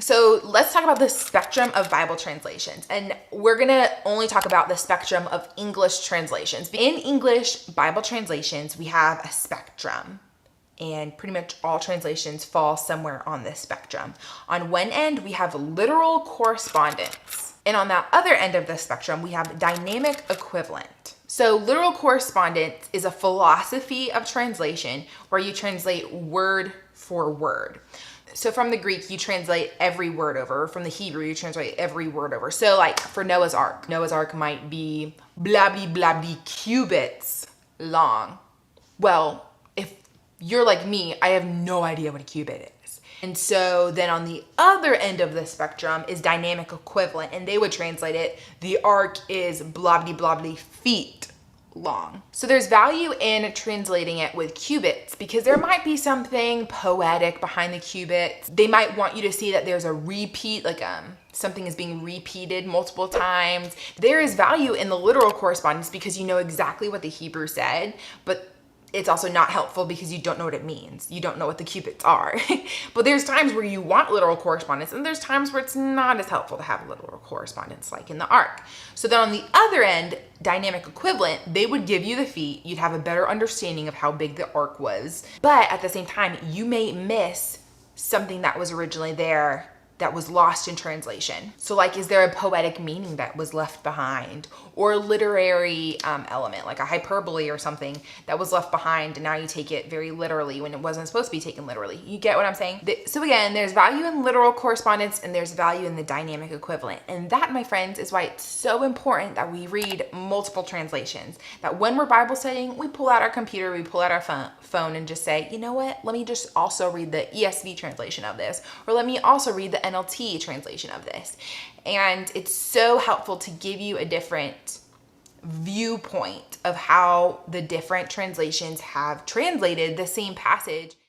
So let's talk about the spectrum of Bible translations. And we're gonna only talk about the spectrum of English translations. In English Bible translations, we have a spectrum. And pretty much all translations fall somewhere on this spectrum. On one end, we have literal correspondence. And on that other end of the spectrum, we have dynamic equivalent. So literal correspondence is a philosophy of translation where you translate word for word. So from the Greek, you translate every word over. From the Hebrew, you translate every word over. So like for Noah's Ark might be blabby blabby cubits long. Well, if you're like me, I have no idea what a cubit is. And so then on the other end of the spectrum is dynamic equivalent, and they would translate it, the ark is blobby blobby feet long. So there's value in translating it with cubits because there might be something poetic behind the cubits. They might want you to see that there's a repeat, like something is being repeated multiple times. There is value in the literal correspondence because you know exactly what the Hebrew said, but it's also not helpful because you don't know what it means. You don't know what the cubits are. But there's times where you want literal correspondence, and there's times where it's not as helpful to have literal correspondence, like in the ark. So then on the other end, dynamic equivalent, they would give you the feet. You'd have a better understanding of how big the ark was. But at the same time, you may miss something that was originally there that was lost in translation. So like, is there a poetic meaning that was left behind, or a literary element, like a hyperbole or something that was left behind, and now you take it very literally when it wasn't supposed to be taken literally? You get what I'm saying? So again, there's value in literal correspondence and there's value in the dynamic equivalent. And that, my friends, is why it's so important that we read multiple translations. That when we're Bible studying, we pull out our computer, we pull out our phone and just say, you know what? Let me just also read the ESV translation of this, or let me also read the NLT translation of this. And it's so helpful to give you a different viewpoint of how the different translations have translated the same passage.